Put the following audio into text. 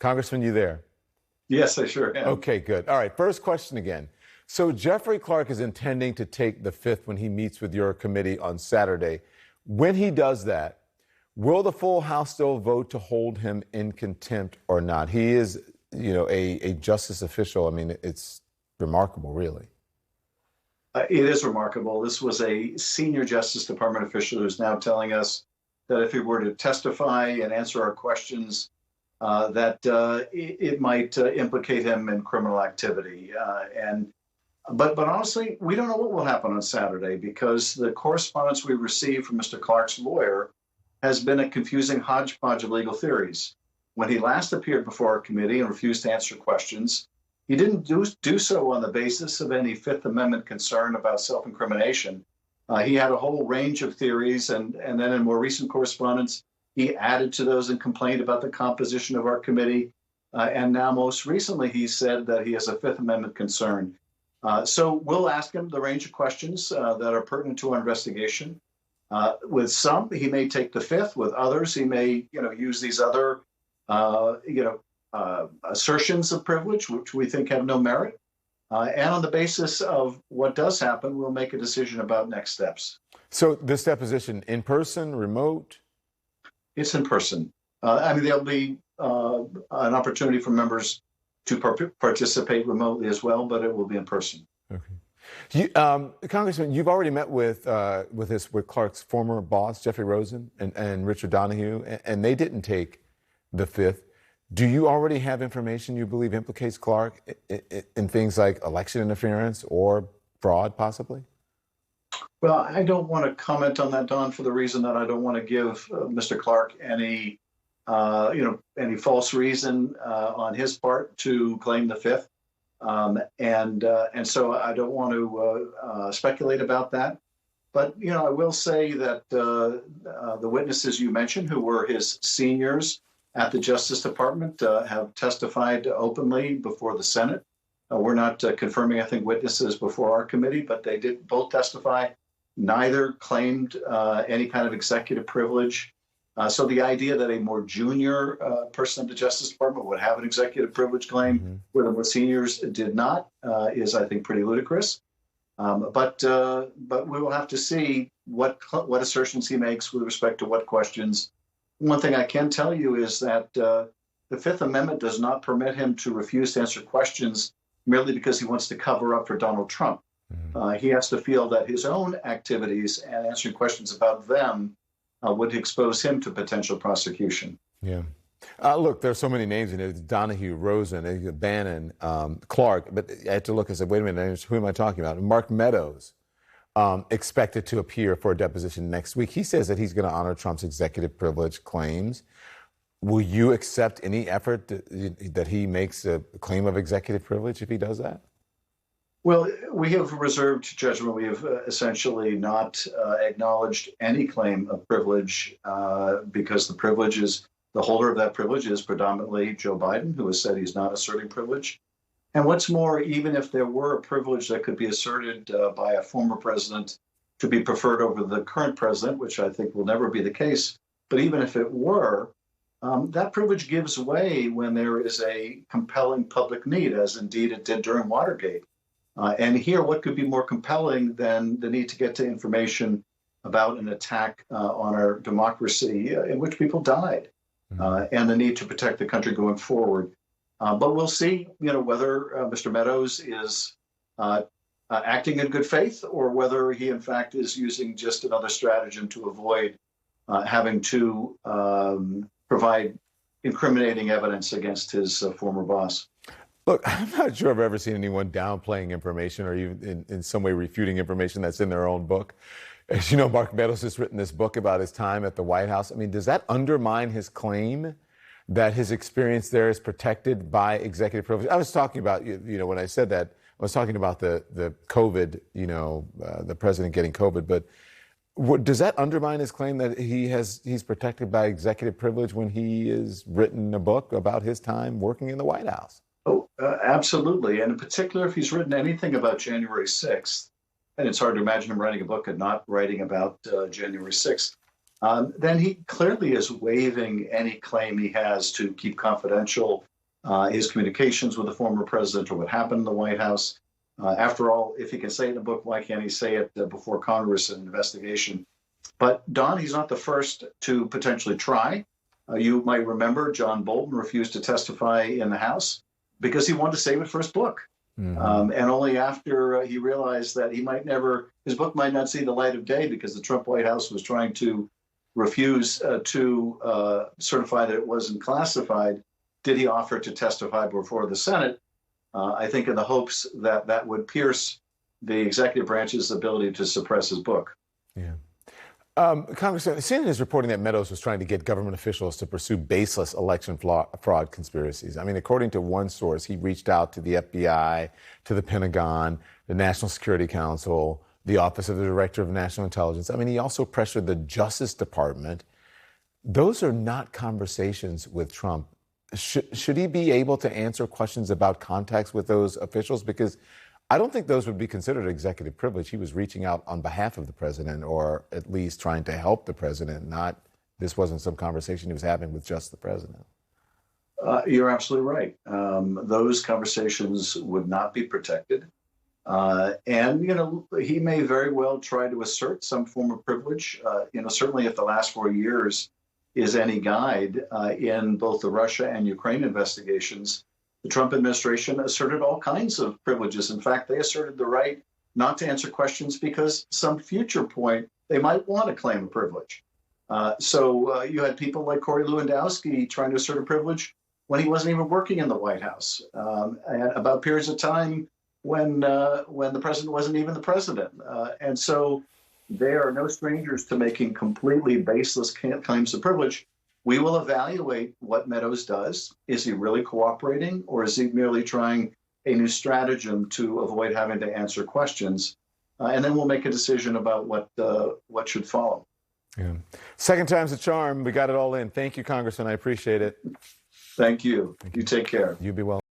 Congressman, you there? Yes, I sure am. Okay, good. All right, first question again. So Jeffrey Clark is intending to take the fifth when he meets with your committee on Saturday. When he does that, will the full House still vote to hold him in contempt or not? He is, a justice official. I mean, it's remarkable, really. It is remarkable. This was a senior Justice Department official who's now telling us that if he were to testify and answer our questions, that it might implicate him in criminal activity. But honestly, we don't know what will happen on Saturday because the correspondence we received from Mr. Clark's lawyer has been a confusing hodgepodge of legal theories. When he last appeared before our committee and refused to answer questions, he didn't do so on the basis of any Fifth Amendment concern about self-incrimination. He had a whole range of theories, and then in more recent correspondence, he added to those and complained about the composition of our committee. And now most recently, he said that he has a Fifth Amendment concern. So we'll ask him the range of questions that are pertinent to our investigation. With some, he may take the fifth. With others, he may, use these other, assertions of privilege, which we think have no merit. And on the basis of what does happen, we'll make a decision about next steps. So this deposition, in person, remote? It's in person. There'll be an opportunity for members to participate remotely as well, but it will be in person. Okay. Congressman, you've already met with Clark's former boss, Jeffrey Rosen, and Richard Donahue, and they didn't take the fifth. Do you already have information you believe implicates Clark in things like election interference or fraud, possibly? Well, I don't want to comment on that, Don, for the reason that I don't want to give Mr. Clark any false reason on his part to claim the fifth, and so I don't want to speculate about that. But I will say that the witnesses you mentioned, who were his seniors at the Justice Department, have testified openly before the Senate. We're not confirming, I think, witnesses before our committee, but they did both testify. Neither claimed any kind of executive privilege. So the idea that a more junior person at the Justice Department would have an executive privilege claim, where the more seniors did not, is, I think, pretty ludicrous. But we will have to see what assertions he makes with respect to what questions. One thing I can tell you is that the Fifth Amendment does not permit him to refuse to answer questions merely because he wants to cover up for Donald Trump. He has to feel that his own activities and answering questions about them would expose him to potential prosecution. Yeah. Look, there's so many names in it: Donahue, Rosen, Bannon, Clark. But I had to look and say, wait a minute, who am I talking about? Mark Meadows, expected to appear for a deposition next week. He says that he's going to honor Trump's executive privilege claims. Will you accept any effort that he makes a claim of executive privilege if he does that? Well, we have reserved judgment. We have essentially not acknowledged any claim of privilege because the holder of that privilege is predominantly Joe Biden, who has said he's not asserting privilege. And what's more, even if there were a privilege that could be asserted by a former president to be preferred over the current president, which I think will never be the case, but even if it were, that privilege gives way when there is a compelling public need, as indeed it did during Watergate. And here, what could be more compelling than the need to get to information about an attack on our democracy in which people died, and the need to protect the country going forward. But we'll see, whether Mr. Meadows is acting in good faith or whether he, in fact, is using just another stratagem to avoid having to provide incriminating evidence against his former boss. Look, I'm not sure I've ever seen anyone downplaying information or even in some way refuting information that's in their own book. As you know, Mark Meadows has written this book about his time at the White House. I mean, does that undermine his claim that his experience there is protected by executive privilege? I was talking about, when I said that, I was talking about the COVID, the president getting COVID. But does that undermine his claim that he's protected by executive privilege when he has written a book about his time working in the White House? Oh, absolutely. And in particular, if he's written anything about January 6th, and it's hard to imagine him writing a book and not writing about January 6th, then he clearly is waiving any claim he has to keep confidential his communications with the former president or what happened in the White House. After all, if he can say it in a book, why can't he say it before Congress in an investigation? But Don, he's not the first to potentially try. You might remember John Bolton refused to testify in the House because he wanted to save it for his book. And only after he realized that his book might not see the light of day because the Trump White House was trying to refuse to certify that it wasn't classified, did he offer to testify before the Senate, I think in the hopes that that would pierce the executive branch's ability to suppress his book. Yeah. Congressman, CNN is reporting that Meadows was trying to get government officials to pursue baseless election fraud conspiracies. I mean, according to one source, he reached out to the FBI, to the Pentagon, the National Security Council, the Office of the Director of National Intelligence. I mean, he also pressured the Justice Department. Those are not conversations with Trump. Should he be able to answer questions about contacts with those officials? Because I don't think those would be considered executive privilege. He was reaching out on behalf of the president, or at least trying to help the president. This wasn't some conversation he was having with just the president. You're absolutely right. Those conversations would not be protected. And, he may very well try to assert some form of privilege. Certainly if the last 4 years is any guide in both the Russia and Ukraine investigations, the Trump administration asserted all kinds of privileges. In fact, they asserted the right not to answer questions because some future point they might want to claim a privilege. So you had people like Corey Lewandowski trying to assert a privilege when he wasn't even working in the White House, and about periods of time when the president wasn't even the president. And so they are no strangers to making completely baseless claims of privilege. We will evaluate what Meadows does. Is he really cooperating, or is he merely trying a new stratagem to avoid having to answer questions? And then we'll make a decision about what should follow. Yeah. Second time's a charm. We got it all in. Thank you, Congressman. I appreciate it. Thank you. You take care. You be well.